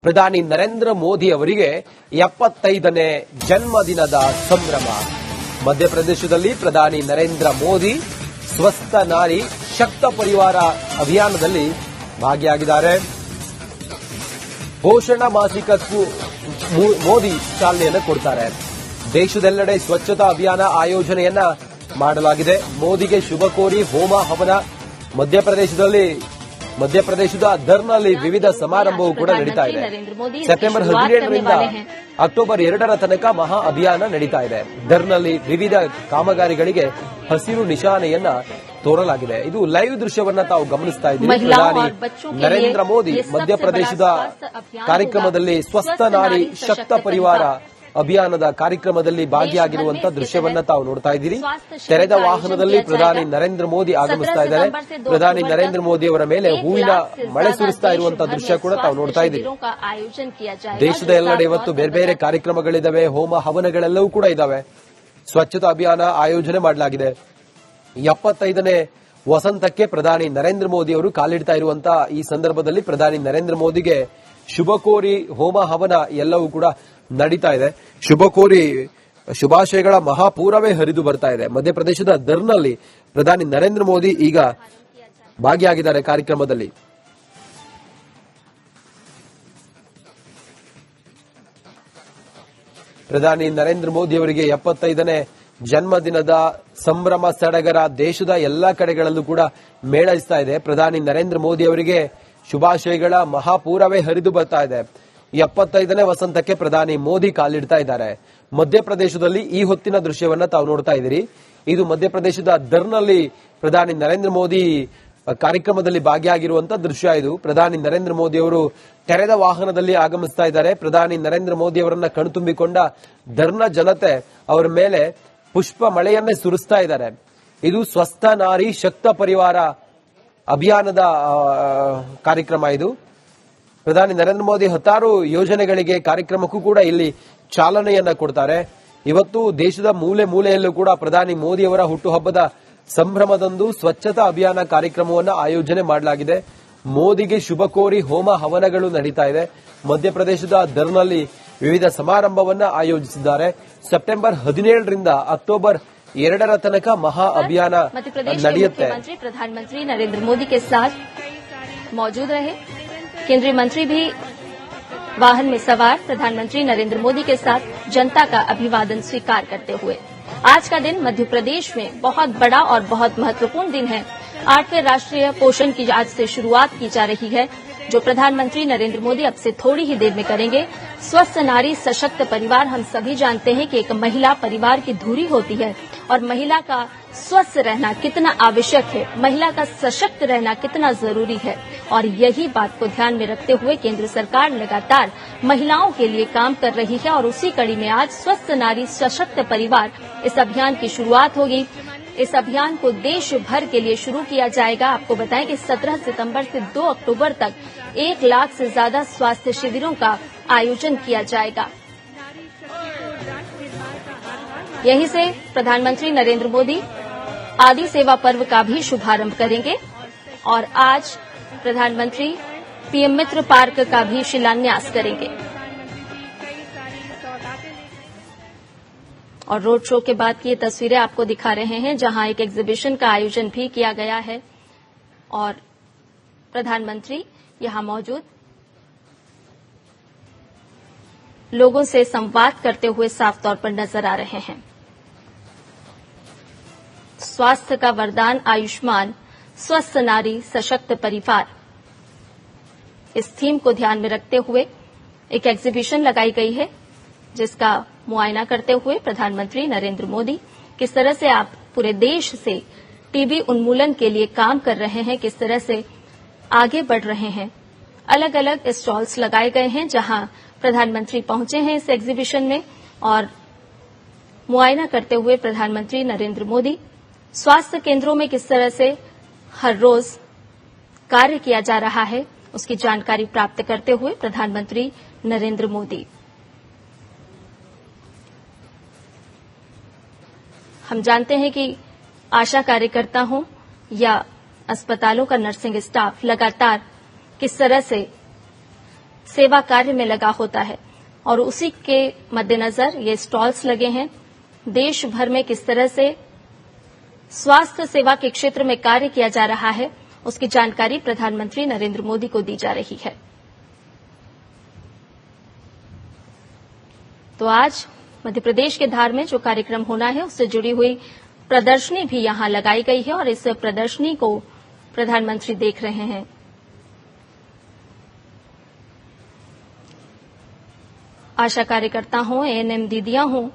ಪ್ರಧಾನಿ ನರೇಂದ್ರ ಮೋದಿ ಅವರಿಗೆ 75ನೇ ಜನ್ಮದಿನದ ಸಂಭ್ರಮ. ಮಧ್ಯಪ್ರದೇಶದಲ್ಲಿ ಪ್ರಧಾನಿ ನರೇಂದ್ರ ಮೋದಿ ಸ್ವಸ್ಥ ನಾರಿ ಶಕ್ತ ಪರಿವಾರ ಅಭಿಯಾನದಲ್ಲಿ ಭಾಗಿಯಾಗಿದ್ದಾರೆ. ಪೋಷಣ ಮಾಸಿಕಕ್ಕೂ ಮೋದಿ ಚಾಲನೆಯನ್ನು ಕೊಡ್ತಾರೆ. ದೇಶದೆಲ್ಲೆಡೆ ಸ್ವಚ್ಛತಾ ಅಭಿಯಾನ ಆಯೋಜನೆಯನ್ನ ಮಾಡಲಾಗಿದೆ. ಮೋದಿಗೆ ಶುಭ ಕೋರಿ ಹೋಮ ಹವನ. ಮಧ್ಯಪ್ರದೇಶದ ದರ್ನಲ್ಲಿ ವಿವಿಧ ಸಮಾರಂಭವೂ ಕೂಡ ನಡೀತಾ ಇದೆ. ಸೆಪ್ಟೆಂಬರ್ 17ರಿಂದ ಅಕ್ಟೋಬರ್ 2ರ ತನಕ ಮಹಾ ಅಭಿಯಾನ ನಡೀತಾ ಇದೆ. ದರ್ನಲ್ಲಿ ವಿವಿಧ ಕಾಮಗಾರಿಗಳಿಗೆ ಹಸಿರು ನಿಶಾನೆಯನ್ನ ತೋರಲಾಗಿದೆ. ಇದು ಲೈವ್ ದೃಶ್ಯವನ್ನ ತಾವು ಗಮನಿಸ್ತಾ ಇದ್ದೀರಿ. ಪ್ರಧಾನಿ ನರೇಂದ್ರ ಮೋದಿ ಮಧ್ಯಪ್ರದೇಶದ ಕಾರ್ಯಕ್ರಮದಲ್ಲಿ ಸ್ವಸ್ಥ ನಾರಿ ಶಕ್ತ ಪರಿವಾರ ಅಭಿಯಾನದ ಕಾರ್ಯಕ್ರಮದಲ್ಲಿ ಭಾಗಿಯಾಗಿರುವಂತಹ ದೃಶ್ಯವನ್ನ ತಾವು ನೋಡ್ತಾ ಇದ್ದೀರಿ. ತೆರೆದ ವಾಹನದಲ್ಲಿ ಪ್ರಧಾನಿ ನರೇಂದ್ರ ಮೋದಿ ಆಗಮಿಸ್ತಾ ಇದ್ದಾರೆ. ಪ್ರಧಾನಿ ನರೇಂದ್ರ ಮೋದಿ ಅವರ ಮೇಲೆ ಹೂವಿನ ಮಳೆ ಸುರಿಸ್ತಾ ಇರುವಂತಹ ದೃಶ್ಯ ಕೂಡ ತಾವು ನೋಡ್ತಾ ಇದ್ದೀರಿ. ದೇಶದ ಎಲ್ಲೆಡೆ ಇವತ್ತು ಬೇರೆ ಬೇರೆ ಕಾರ್ಯಕ್ರಮಗಳಿದಾವೆ, ಹೋಮ ಹವನಗಳೆಲ್ಲವೂ ಕೂಡ ಇದಾವೆ. ಸ್ವಚ್ಛತಾ ಅಭಿಯಾನ ಆಯೋಜನೆ ಮಾಡಲಾಗಿದೆ. 75ನೇ ವಸಂತಕ್ಕೆ ಪ್ರಧಾನಿ ನರೇಂದ್ರ ಮೋದಿ ಅವರು ಕಾಲಿಡ್ತಾ ಇರುವಂತಹ ಈ ಸಂದರ್ಭದಲ್ಲಿ ಪ್ರಧಾನಿ ನರೇಂದ್ರ ಮೋದಿಗೆ ಶುಭ ಕೋರಿ ಹೋಮ ಹವನ ಎಲ್ಲವೂ ಕೂಡ ನಡೀತಾ ಇದೆ. ಶುಭ ಕೋರಿ ಶುಭಾಶಯಗಳ ಮಹಾಪೂರವೇ ಹರಿದು ಬರ್ತಾ ಇದೆ. ಮಧ್ಯಪ್ರದೇಶದ ದರ್ನಲ್ಲಿ ಪ್ರಧಾನಿ ನರೇಂದ್ರ ಮೋದಿ ಈಗ ಭಾಗಿಯಾಗಿದ್ದಾರೆ ಕಾರ್ಯಕ್ರಮದಲ್ಲಿ. ಪ್ರಧಾನಿ ನರೇಂದ್ರ ಮೋದಿ ಅವರಿಗೆ 75ನೇ ಜನ್ಮದಿನದ ಸಂಭ್ರಮ ಸಡಗರ ದೇಶದ ಎಲ್ಲಾ ಕಡೆಗಳಲ್ಲೂ ಕೂಡ ಮೇಳೈಸ್ತಾ ಇದೆ. ಪ್ರಧಾನಿ ನರೇಂದ್ರ ಮೋದಿ ಅವರಿಗೆ ಶುಭಾಶಯಗಳ ಮಹಾಪೂರವೇ ಹರಿದು ಬರ್ತಾ ಇದೆ. 75ನೇ ವಸಂತಕ್ಕೆ ಪ್ರಧಾನಿ ಮೋದಿ ಕಾಲಿಡ್ತಾ ಇದ್ದಾರೆ. ಮಧ್ಯಪ್ರದೇಶದಲ್ಲಿ ಈ ಹೊತ್ತಿನ ದೃಶ್ಯವನ್ನ ತಾವು ನೋಡ್ತಾ ಇದ್ದೀರಿ. ಇದು ಮಧ್ಯಪ್ರದೇಶದ ದರ್ನಲ್ಲಿ ಪ್ರಧಾನಿ ನರೇಂದ್ರ ಮೋದಿ ಕಾರ್ಯಕ್ರಮದಲ್ಲಿ ಭಾಗಿಯಾಗಿರುವಂತಹ ದೃಶ್ಯ. ಇದು ಪ್ರಧಾನಿ ನರೇಂದ್ರ ಮೋದಿ ಅವರು ತೆರೆದ ವಾಹನದಲ್ಲಿ ಆಗಮಿಸ್ತಾ ಇದ್ದಾರೆ. ಪ್ರಧಾನಿ ನರೇಂದ್ರ ಮೋದಿ ಅವರನ್ನ ಕಣ್ತುಂಬಿಕೊಂಡ ದರ್ನ ಜನತೆ ಅವರ ಮೇಲೆ ಪುಷ್ಪ ಮಳೆಯನ್ನೇ ಸುರಿಸ್ತಾ ಇದ್ದಾರೆ. ಇದು ಸ್ವಸ್ಥ ನಾರಿ ಶಕ್ತ ಪರಿವಾರ ಅಭಿಯಾನದ ಕಾರ್ಯಕ್ರಮ. ಇದು ಪ್ರಧಾನಿ ನರೇಂದ್ರ ಮೋದಿ ಹತ್ತಾರು ಯೋಜನೆಗಳಿಗೆ ಕಾರ್ಯಕ್ರಮಕ್ಕೂ ಕೂಡ ಇಲ್ಲಿ ಚಾಲನೆಯನ್ನ ಕೊಡ್ತಾರೆ. ಇವತ್ತು ದೇಶದ ಮೂಲೆ ಮೂಲೆಯಲ್ಲೂ ಕೂಡ ಪ್ರಧಾನಿ ಮೋದಿ ಅವರ ಹುಟ್ಟುಹಬ್ಬದ ಸಂಭ್ರಮದಂದು ಸ್ವಚ್ಛತಾ ಅಭಿಯಾನ ಕಾರ್ಯಕ್ರಮವನ್ನು ಆಯೋಜನೆ ಮಾಡಲಾಗಿದೆ. ಮೋದಿಗೆ ಶುಭ ಕೋರಿ ಹೋಮ ಹವನಗಳು ನಡೀತಾ ಇದೆ. ಮಧ್ಯಪ್ರದೇಶದ ದರ್ನಲ್ಲಿ ವಿವಿಧ ಸಮಾರಂಭವನ್ನ ಆಯೋಜಿಸಿದ್ದಾರೆ. ಸೆಪ್ಟೆಂಬರ್ 17ರಿಂದ ಅಕ್ಟೋಬರ್ 2ರ ತನಕ ಮಹಾ ಅಭಿಯಾನ ನಡೆಯುತ್ತೆ. प्रधानमंत्री नरेंद्र मोदी के साथ मौजूद रहे। केंद्रीय मंत्री भी वाहन में सवार प्रधानमंत्री नरेंद्र मोदी के साथ जनता का अभिवादन स्वीकार करते हुए। आज का दिन मध्य प्रदेश में बहुत बड़ा और बहुत महत्वपूर्ण दिन है। 8वें राष्ट्रीय पोषण की आज से शुरुआत की जा रही है, जो प्रधानमंत्री नरेंद्र मोदी अब से थोड़ी ही देर में करेंगे। स्वस्थ नारी सशक्त परिवार, हम सभी जानते हैं कि एक महिला परिवार की धुरी होती है और महिला का स्वस्थ रहना कितना आवश्यक है, महिला का सशक्त रहना कितना जरूरी है। और यही बात को ध्यान में रखते हुए केंद्र सरकार लगातार महिलाओं के लिए काम कर रही है और उसी कड़ी में आज स्वस्थ नारी सशक्त परिवार इस अभियान की शुरुआत होगी। इस अभियान को देश भर के लिए शुरू किया जाएगा। आपको बताएं कि 17 सितंबर से 2 अक्टूबर तक 1 लाख से ज्यादा स्वास्थ्य शिविरों का आयोजन किया जाएगा। यहीं से प्रधानमंत्री नरेंद्र मोदी आदि सेवा पर्व का भी शुभारंभ करेंगे और आज प्रधानमंत्री पीएम मित्र पार्क का भी शिलान्यास करेंगे। और रोड शो के बाद की ये तस्वीरें आपको दिखा रहे हैं, जहां एक एग्जीबिशन का आयोजन भी किया गया है और प्रधानमंत्री यहां मौजूद लोगों से संवाद करते हुए साफ तौर पर नजर आ रहे हैं। स्वास्थ्य का वरदान आयुष्मान, स्वस्थ नारी सशक्त परिवार, इस थीम को ध्यान में रखते हुए एक एग्जीबिशन लगाई गई है, जिसका मुआयना करते हुए प्रधानमंत्री नरेंद्र मोदी किस तरह से आप पूरे देश से टीबी उन्मूलन के लिए काम कर रहे हैं, किस तरह से आगे बढ़ रहे हैं। अलग अलग स्टॉल्स लगाए गए हैं जहां प्रधानमंत्री पहुंचे हैं इस एग्जीबिशन में और मुआयना करते हुए प्रधानमंत्री नरेंद्र मोदी स्वास्थ्य केंद्रों में किस तरह से हर रोज कार्य किया जा रहा है, उसकी जानकारी प्राप्त करते हुए प्रधानमंत्री नरेंद्र मोदी। हम जानते हैं कि आशा कार्यकर्ता हों या अस्पतालों का नर्सिंग स्टाफ लगातार किस तरह से सेवा कार्य में लगा होता है और उसी के मद्देनजर ये स्टॉल्स लगे हैं। देश भर में किस तरह से स्वास्थ्य सेवा के क्षेत्र में कार्य किया जा रहा है, उसकी जानकारी प्रधानमंत्री नरेंद्र मोदी को दी जा रही है। तो आज मध्य प्रदेश के धार में जो कार्यक्रम होना है उससे जुड़ी हुई प्रदर्शनी भी यहां लगाई गई है और इस प्रदर्शनी को प्रधानमंत्री देख रहे हैं। आशा कार्यकर्ता हों, एएनएम दीदियां हों,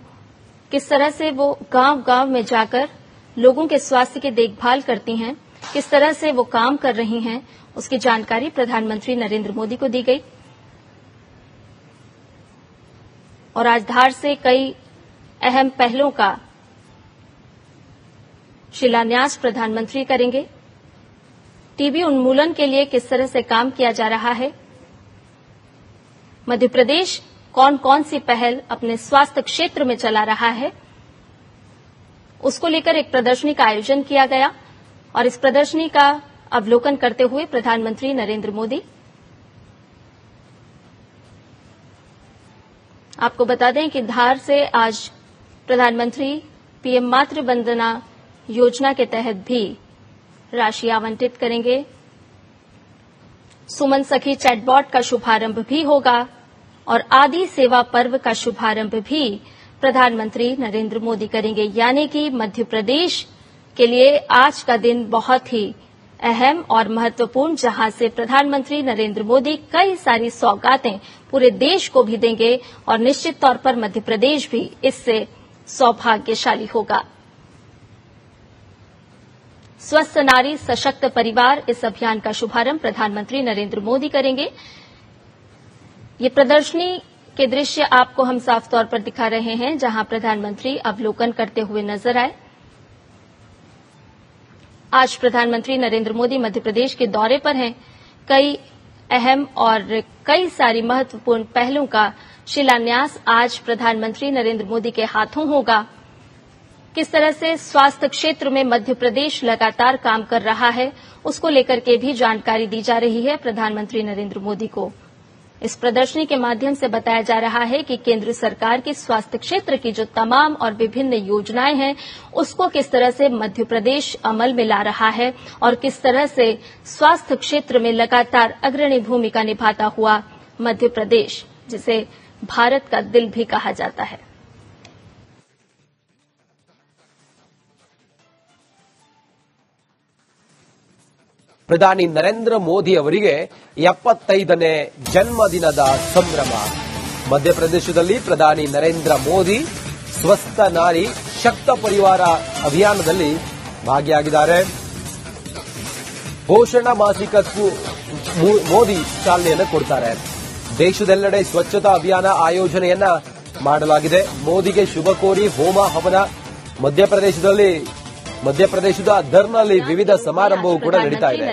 किस तरह से वो गांव-गांव में जाकर लोगों के स्वास्थ्य की देखभाल करती हैं, किस तरह से वो काम कर रही हैं, उसकी जानकारी प्रधानमंत्री नरेंद्र मोदी को दी गई। और आज धार से कई अहम पहलों का शिलान्यास प्रधानमंत्री करेंगे। टीबी उन्मूलन के लिए किस तरह से काम किया जा रहा है, मध्य प्रदेश कौन कौन सी पहल अपने स्वास्थ्य क्षेत्र में चला रहा है, उसको लेकर एक प्रदर्शनी का आयोजन किया गया और इस प्रदर्शनी का अवलोकन करते हुए प्रधानमंत्री नरेंद्र मोदी। आपको बता दें कि धार से आज प्रधानमंत्री पीएम मातृ वंदना योजना के तहत भी राशि आवंटित करेंगे। सुमन सखी चैटबॉट का शुभारंभ भी होगा और आदि सेवा पर्व का शुभारंभ भी प्रधानमंत्री नरेंद्र मोदी करेंगे। यानी कि मध्य प्रदेश के लिए आज का दिन बहुत ही अहम और महत्वपूर्ण, जहां से प्रधानमंत्री नरेंद्र मोदी कई सारी सौगातें पूरे देश को भी देंगे और निश्चित तौर पर मध्य प्रदेश भी इससे सौभाग्यशाली होगा। स्वस्थ नारी सशक्त परिवार, इस अभियान का शुभारंभ प्रधानमंत्री नरेंद्र मोदी करेंगे। ये प्रदर्शनी के दृश्य आपको हम साफ तौर पर दिखा रहे हैं, जहां प्रधानमंत्री अवलोकन करते हुए नजर आए। आज प्रधानमंत्री नरेंद्र मोदी मध्य प्रदेश के दौरे पर हैं। कई अहम और कई सारी महत्वपूर्ण पहलों का शिलान्यास आज प्रधानमंत्री नरेंद्र मोदी के हाथों होगा। किस तरह से स्वास्थ्य क्षेत्र में मध्य प्रदेश लगातार काम कर रहा है, उसको लेकर के भी जानकारी दी जा रही है प्रधानमंत्री नरेंद्र मोदी को। इस प्रदर्शनी के माध्यम से बताया जा रहा है कि केंद्र सरकार की स्वास्थ्य क्षेत्र की जो तमाम और विभिन्न योजनाएं हैं, उसको किस तरह से मध्य प्रदेश अमल में ला रहा है और किस तरह से स्वास्थ्य क्षेत्र में लगातार अग्रणी भूमिका निभाता हुआ मध्य प्रदेश, जिसे भारत का दिल भी कहा जाता है। ಪ್ರಧಾನಿ ನರೇಂದ್ರ ಮೋದಿ ಅವರಿಗೆ 75ನೇ ಜನ್ಮದಿನದ ಸಂಭ್ರಮ. ಮಧ್ಯಪ್ರದೇಶದಲ್ಲಿ ಪ್ರಧಾನಿ ನರೇಂದ್ರ ಮೋದಿ ಸ್ವಸ್ಥ ನಾರಿ ಶಕ್ತ ಪರಿವಾರ ಅಭಿಯಾನದಲ್ಲಿ ಭಾಗಿಯಾಗಿದ್ದಾರೆ. ಪೋಷಣ ಮಾಸಿಕಕ್ಕೂ ಮೋದಿ ಚಾಲನೆಯನ್ನು ಕೊಡ್ತಾರೆ. ದೇಶದೆಲ್ಲೆಡೆ ಸ್ವಚ್ಛತಾ ಅಭಿಯಾನ ಆಯೋಜನೆಯನ್ನ ಮಾಡಲಾಗಿದೆ. ಮೋದಿಗೆ ಶುಭ ಕೋರಿ ಹೋಮ ಹವನ. ಮಧ್ಯಪ್ರದೇಶದ ದರ್ನಲ್ಲಿ ವಿವಿಧ ಸಮಾರಂಭವೂ ಕೂಡ ನಡೀತಾ ಇದೆ.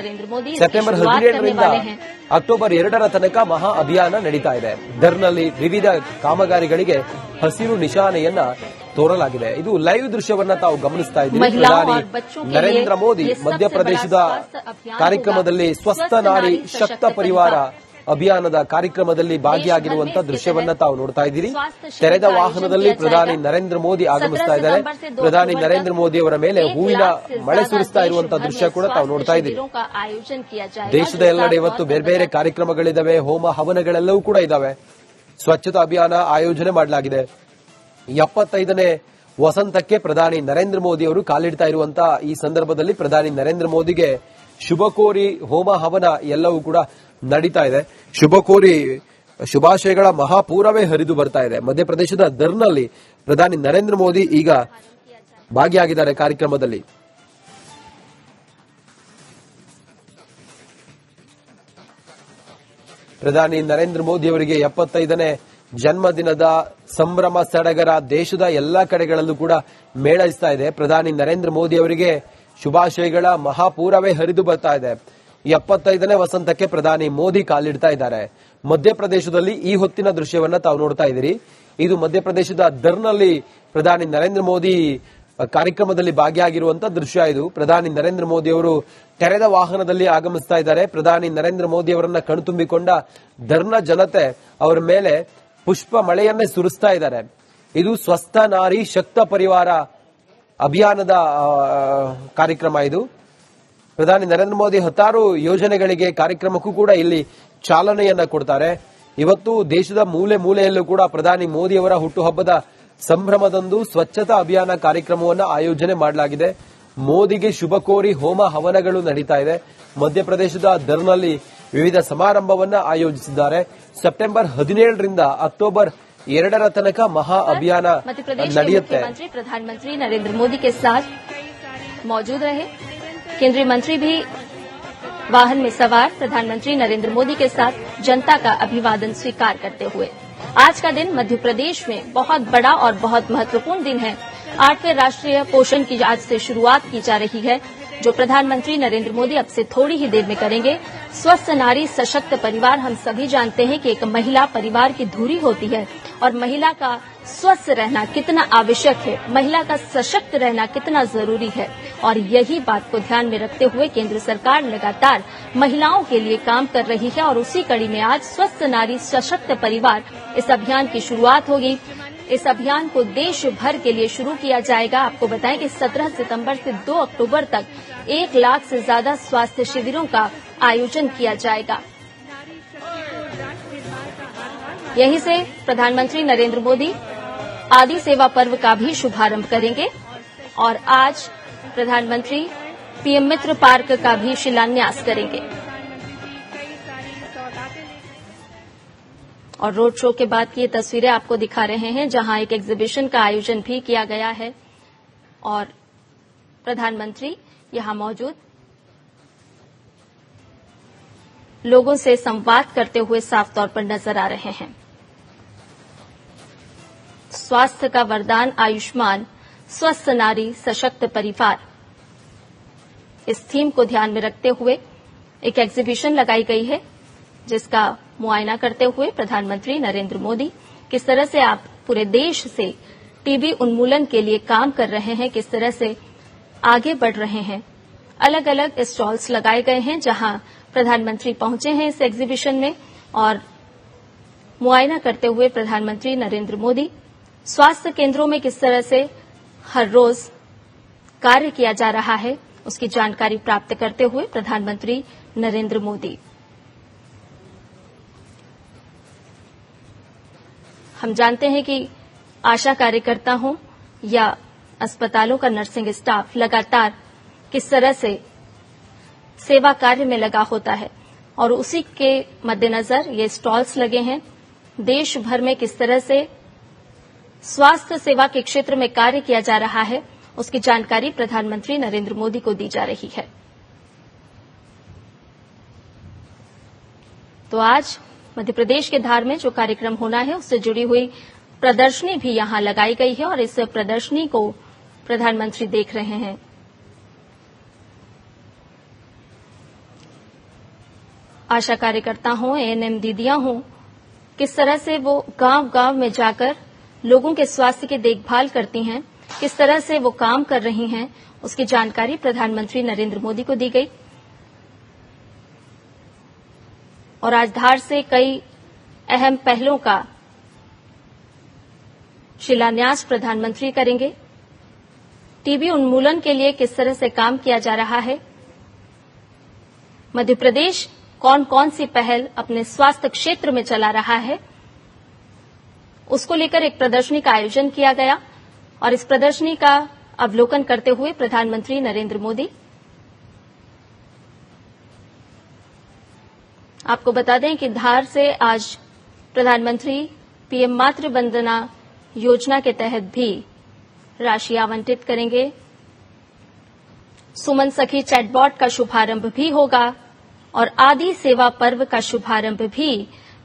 ಸೆಪ್ಟೆಂಬರ್ 17ರಿಂದ ಅಕ್ಟೋಬರ್ 2ರ ತನಕ ಮಹಾ ಅಭಿಯಾನ ನಡೀತಾ ಇದೆ. ದರ್ನಲ್ಲಿ ವಿವಿಧ ಕಾಮಗಾರಿಗಳಿಗೆ ಹಸಿರು ನಿಶಾನೆಯನ್ನ ತೋರಲಾಗಿದೆ. ಇದು ಲೈವ್ ದೃಶ್ಯವನ್ನ ತಾವು ಗಮನಿಸ್ತಾ ಇದ್ದೀರಿ. ಪ್ರಧಾನಿ ನರೇಂದ್ರ ಮೋದಿ ಮಧ್ಯಪ್ರದೇಶದ ಕಾರ್ಯಕ್ರಮದಲ್ಲಿ ಸ್ವಸ್ಥ ನಾರಿ ಶಕ್ತ ಪರಿವಾರ ಅಭಿಯಾನದ ಕಾರ್ಯಕ್ರಮದಲ್ಲಿ ಭಾಗಿಯಾಗಿರುವಂತಹ ದೃಶ್ಯವನ್ನ ತಾವು ನೋಡ್ತಾ ಇದ್ದೀರಿ. ತೆರೆದ ವಾಹನದಲ್ಲಿ ಪ್ರಧಾನಿ ನರೇಂದ್ರ ಮೋದಿ ಆಗಮಿಸ್ತಾ ಇದ್ದಾರೆ. ಪ್ರಧಾನಿ ನರೇಂದ್ರ ಮೋದಿ ಅವರ ಮೇಲೆ ಹೂವಿನ ಮಳೆ ಸುರಿಸ್ತಾ ಇರುವಂತಹ ದೃಶ್ಯ ಕೂಡ ತಾವು ನೋಡ್ತಾ ಇದ್ದೀರಿ. ದೇಶದ ಎಲ್ಲೆಡೆ ಇವತ್ತು ಬೇರೆ ಬೇರೆ ಕಾರ್ಯಕ್ರಮಗಳಿದಾವೆ, ಹೋಮ ಹವನಗಳೆಲ್ಲವೂ ಕೂಡ ಇದಾವೆ. ಸ್ವಚ್ಛತಾ ಅಭಿಯಾನ ಆಯೋಜನೆ ಮಾಡಲಾಗಿದೆ. 75ನೇ ವಸಂತಕ್ಕೆ ಪ್ರಧಾನಿ ನರೇಂದ್ರ ಮೋದಿ ಅವರು ಕಾಲಿಡ್ತಾ ಇರುವಂತಹ ಈ ಸಂದರ್ಭದಲ್ಲಿ ಪ್ರಧಾನಿ ನರೇಂದ್ರ ಮೋದಿಗೆ ಶುಭ ಕೋರಿ ಹೋಮ ಹವನ ಎಲ್ಲವೂ ಕೂಡ ನಡೀತಾ ಇದೆ. ಶುಭ ಕೋರಿ ಶುಭಾಶಯಗಳ ಮಹಾಪೂರವೇ ಹರಿದು ಬರ್ತಾ ಇದೆ. ಮಧ್ಯಪ್ರದೇಶದ ದರ್ನಲ್ಲಿ ಪ್ರಧಾನಿ ನರೇಂದ್ರ ಮೋದಿ ಈಗ ಭಾಗಿಯಾಗಿದ್ದಾರೆ ಕಾರ್ಯಕ್ರಮದಲ್ಲಿ. ಪ್ರಧಾನಿ ನರೇಂದ್ರ ಮೋದಿ ಅವರಿಗೆ 75ನೇ ಜನ್ಮದಿನದ ಸಂಭ್ರಮ ಸಡಗರ ದೇಶದ ಎಲ್ಲಾ ಕಡೆಗಳಲ್ಲೂ ಕೂಡ ಮೇಳೈಸ್ತಾ ಇದೆ. ಪ್ರಧಾನಿ ನರೇಂದ್ರ ಮೋದಿ ಅವರಿಗೆ ಶುಭಾಶಯಗಳ ಮಹಾಪೂರವೇ ಹರಿದು ಬರ್ತಾ ಇದೆ. 75ನೇ ವಸಂತಕ್ಕೆ ಪ್ರಧಾನಿ ಮೋದಿ ಕಾಲಿಡ್ತಾ ಇದ್ದಾರೆ. ಮಧ್ಯಪ್ರದೇಶದಲ್ಲಿ ಈ ಹೊತ್ತಿನ ದೃಶ್ಯವನ್ನ ತಾವು ನೋಡ್ತಾ ಇದ್ದೀರಿ. ಇದು ಮಧ್ಯಪ್ರದೇಶದ ದರ್ನಲ್ಲಿ ಪ್ರಧಾನಿ ನರೇಂದ್ರ ಮೋದಿ ಕಾರ್ಯಕ್ರಮದಲ್ಲಿ ಭಾಗಿಯಾಗಿರುವಂತಹ ದೃಶ್ಯ ಇದು. ಪ್ರಧಾನಿ ನರೇಂದ್ರ ಮೋದಿ ಅವರು ತೆರೆದ ವಾಹನದಲ್ಲಿ ಆಗಮಿಸ್ತಾ ಇದ್ದಾರೆ. ಪ್ರಧಾನಿ ನರೇಂದ್ರ ಮೋದಿ ಅವರನ್ನ ಕಣ್ತುಂಬಿಕೊಂಡ ಧರ್ನ ಜನತೆ ಅವರ ಮೇಲೆ ಪುಷ್ಪ ಮಳೆಯನ್ನೇ ಸುರಿಸ್ತಾ ಇದ್ದಾರೆ. ಇದು ಸ್ವಸ್ಥ ನಾರಿ ಶಕ್ತ ಪರಿವಾರ ಅಭಿಯಾನದ ಕಾರ್ಯಕ್ರಮ. ಇದು ಪ್ರಧಾನಿ ನರೇಂದ್ರ ಮೋದಿ ಹತ್ತಾರು ಯೋಜನೆಗಳಿಗೆ ಕಾರ್ಯಕ್ರಮಕ್ಕೂ ಕೂಡ ಇಲ್ಲಿ ಚಾಲನೆಯನ್ನ ಕೊಡ್ತಾರೆ. ಇವತ್ತು ದೇಶದ ಮೂಲೆ ಮೂಲೆಯಲ್ಲೂ ಕೂಡ ಪ್ರಧಾನಿ ಮೋದಿ ಅವರ ಹುಟ್ಟುಹಬ್ಬದ ಸಂಭ್ರಮದಂದು ಸ್ವಚ್ಛತಾ ಅಭಿಯಾನ ಕಾರ್ಯಕ್ರಮವನ್ನು ಆಯೋಜನೆ ಮಾಡಲಾಗಿದೆ. ಮೋದಿಗೆ ಶುಭ ಕೋರಿ ಹೋಮ ಹವನಗಳು ನಡೀತಾ ಇದೆ. ಮಧ್ಯಪ್ರದೇಶದ ಧರ್ನಲ್ಲಿ ವಿವಿಧ ಸಮಾರಂಭವನ್ನ ಆಯೋಜಿಸಿದ್ದಾರೆ. ಸೆಪ್ಟೆಂಬರ್ 17ರಿಂದ ಅಕ್ಟೋಬರ್ 2 ತನಕ ಮಹಾ ಅಭಿಯಾನ ನಡೆಯುತ್ತೆ. मुख्यमंत्री प्रधानमंत्री नरेंद्र मोदी के साथ मौजूद रहे। केंद्रीय मंत्री भी वाहन में सवार प्रधानमंत्री नरेंद्र मोदी के साथ जनता का अभिवादन स्वीकार करते हुए। आज का दिन मध्य प्रदेश में बहुत बड़ा और बहुत महत्वपूर्ण दिन है। 8वें राष्ट्रीय पोषण की आज से शुरुआत की जा रही है, जो प्रधानमंत्री नरेंद्र मोदी अब से थोड़ी ही देर में करेंगे। स्वस्थ नारी सशक्त परिवार, हम सभी जानते हैं कि एक महिला परिवार की धुरी होती है और महिला का स्वस्थ रहना कितना आवश्यक है, महिला का सशक्त रहना कितना जरूरी है। और यही बात को ध्यान में रखते हुए केंद्र सरकार लगातार महिलाओं के लिए काम कर रही है और उसी कड़ी में आज स्वस्थ नारी सशक्त परिवार इस अभियान की शुरुआत होगी। इस अभियान को देश भर के लिए शुरू किया जाएगा। आपको बताएं कि 17 सितंबर से 2 अक्टूबर तक 1 लाख से ज्यादा स्वास्थ्य शिविरों का आयोजन किया जाएगा। यहीं से प्रधानमंत्री नरेंद्र मोदी आदि सेवा पर्व का भी शुभारंभ करेंगे और आज प्रधानमंत्री पीएम मित्र पार्क का भी शिलान्यास करेंगे। और रोड शो के बाद की ये तस्वीरें आपको दिखा रहे हैं, जहां एक एग्जीबिशन का आयोजन भी किया गया है और प्रधानमंत्री यहां मौजूद लोगों से संवाद करते हुए साफ तौर पर नजर आ रहे हैं। स्वास्थ्य का वरदान आयुष्मान, स्वस्थ नारी सशक्त परिवार, इस थीम को ध्यान में रखते हुए एक एग्जीबिशन लगाई गई है, जिसका मुआयना करते हुए प्रधानमंत्री नरेंद्र मोदी किस तरह से आप पूरे देश से टीबी उन्मूलन के लिए काम कर रहे हैं, किस तरह से आगे बढ़ रहे हैं। अलग अलग स्टॉल्स लगाए गए हैं जहां प्रधानमंत्री पहुंचे हैं इस एग्जीबिशन में और मुआयना करते हुए प्रधानमंत्री नरेंद्र मोदी स्वास्थ्य केंद्रों में किस तरह से हर रोज कार्य किया जा रहा है, उसकी जानकारी प्राप्त करते हुए प्रधानमंत्री नरेंद्र मोदी। हम जानते हैं कि आशा कार्यकर्ता हों या अस्पतालों का नर्सिंग स्टाफ लगातार किस तरह से सेवा कार्य में लगा होता है और उसी के मद्देनजर ये स्टॉल्स लगे हैं। देश भर में किस तरह से स्वास्थ्य सेवा के क्षेत्र में कार्य किया जा रहा है, उसकी जानकारी प्रधानमंत्री नरेंद्र मोदी को दी जा रही है। तो आज मध्य प्रदेश के धार में जो कार्यक्रम होना है उससे जुड़ी हुई प्रदर्शनी भी यहां लगाई गई है और इस प्रदर्शनी को प्रधानमंत्री देख रहे हैं। आशा कार्यकर्ता हों, एएनएम दीदियां हों, किस तरह से वो गांव-गांव में जाकर लोगों के स्वास्थ्य की देखभाल करती हैं, किस तरह से वो काम कर रही हैं, उसकी जानकारी प्रधानमंत्री नरेंद्र मोदी को दी गई। और आज धार से कई अहम पहलों का शिलान्यास प्रधानमंत्री करेंगे। टीबी उन्मूलन के लिए किस तरह से काम किया जा रहा है, मध्य प्रदेश कौन कौन सी पहल अपने स्वास्थ्य क्षेत्र में चला रहा है, उसको लेकर एक प्रदर्शनी का आयोजन किया गया और इस प्रदर्शनी का अवलोकन करते हुए प्रधानमंत्री नरेंद्र मोदी। आपको बता दें कि धार से आज प्रधानमंत्री पीएम मातृ वंदना योजना के तहत भी राशि आवंटित करेंगे। सुमन सखी चैटबॉट का शुभारंभ भी होगा और आदि सेवा पर्व का शुभारंभ भी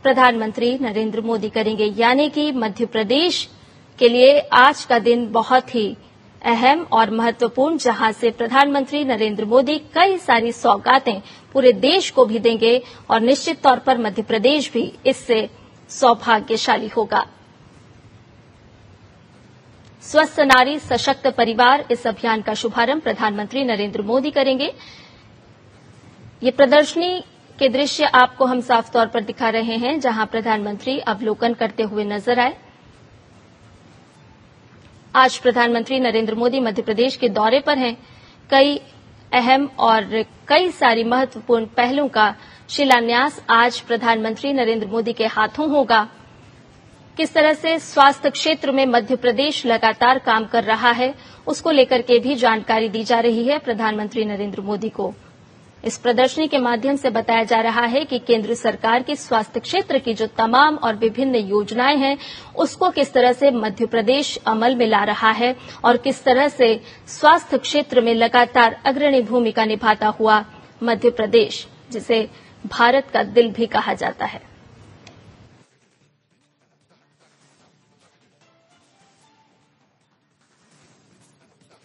प्रधानमंत्री नरेंद्र मोदी करेंगे। यानी कि मध्य प्रदेश के लिए आज का दिन बहुत ही अहम और महत्वपूर्ण, जहां से प्रधानमंत्री नरेंद्र मोदी कई सारी सौगातें पूरे देश को भी देंगे और निश्चित तौर पर मध्य प्रदेश भी इससे सौभाग्यशाली होगा। स्वस्थ नारी सशक्त परिवार इस अभियान का शुभारंभ प्रधानमंत्री नरेंद्र मोदी करेंगे। ये प्रदर्शनी के दृश्य आपको हम साफ तौर पर दिखा रहे हैं, जहां प्रधानमंत्री अवलोकन करते हुए नजर आए। आज प्रधानमंत्री नरेंद्र मोदी मध्य प्रदेश के दौरे पर हैं। कई अहम और कई सारी महत्वपूर्ण पहलों का शिलान्यास आज प्रधानमंत्री नरेंद्र मोदी के हाथों होगा। किस तरह से स्वास्थ्य क्षेत्र में मध्य प्रदेश लगातार काम कर रहा है, उसको लेकर के भी जानकारी दी जा रही है प्रधानमंत्री नरेंद्र मोदी को। इस प्रदर्शनी के माध्यम से बताया जा रहा है कि केंद्र सरकार की स्वास्थ्य क्षेत्र की जो तमाम और विभिन्न योजनाएं हैं, उसको किस तरह से मध्य प्रदेश अमल में ला रहा है और किस तरह से स्वास्थ्य क्षेत्र में लगातार अग्रणी भूमिका निभाता हुआ मध्य प्रदेश, जिसे भारत का दिल भी कहा जाता है।